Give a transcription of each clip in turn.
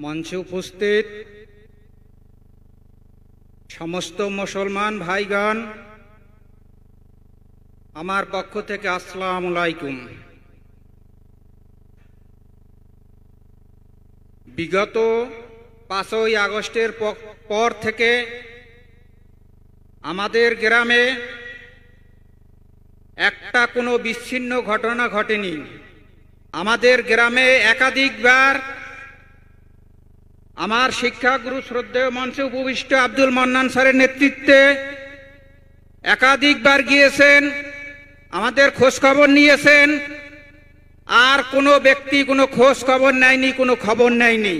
মঞ্চে উপস্থিত সমস্ত মুসলমান ভাইগণ, আমার পক্ষ থেকে আসসালামু আলাইকুম। বিগত 5ই আগস্টের পর থেকে আমাদের গ্রামে একটা কোনো বিচ্ছিন্ন ঘটনা ঘটেনি। আমাদের গ্রামে একাধিকবার আমার শিক্ষাগুরু শ্রদ্ধেয় মঞ্চে উপবিষ্ট আব্দুল মান্নান স্যারের নেতৃত্বে একাধিকবার গিয়েছেন, আমাদের খোঁজ খবর নিয়েছেন, আর কোনো ব্যক্তি কোনো খোঁজ খবর নেয়নি, কোনো খবর নেয়নি।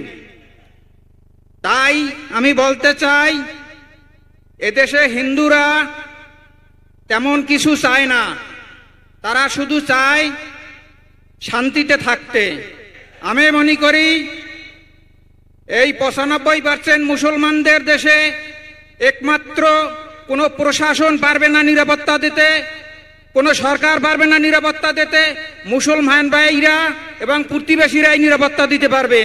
তাই আমি বলতে চাই, এদেশে হিন্দুরা তেমন কিছু চায় না, তারা শুধু চায় শান্তিতে থাকতে। আমি মনে করি এই 95% মুসলমানদের দেশে একমাত্র কোনো প্রশাসন পারবে না নিরাপত্তা দিতে, কোনো সরকার পারবে না নিরাপত্তা দিতে, মুসলমান ভাইরা এবং প্রতিবেশীরাই নিরাপত্তা দিতে পারবে।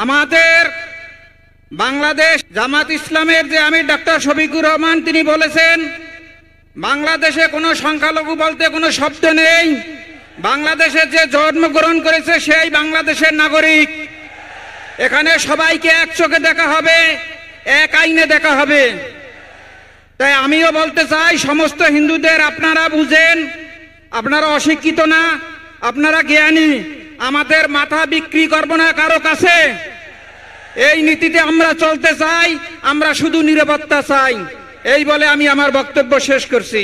আমাদের বাংলাদেশ জামাত ইসলামের যে আমির ডক্টর শফিকুর রহমান, তিনি বলেছেন বাংলাদেশে কোনো সংখ্যালঘু বলতে কোনো শব্দ নেই, বাংলাদেশে যে জন্মগ্রহণ করেছে সেই বাংলাদেশের নাগরিক। এখানে সবাইকে এক চোখে দেখা হবে, এক আইনে দেখা হবে। তাই আমিও বলতে চাই সমস্ত হিন্দুদের, আপনারা বুঝেন, আপনারা অশিক্ষিত না, আপনারা জ্ঞানী। আমাদের মাথা বিক্রি করব না কারো কাছে, এই নীতিতে আমরা চলতে চাই। আমরা শুধু নিরাপত্তা চাই। এই বলে আমি আমার বক্তব্য শেষ করছি।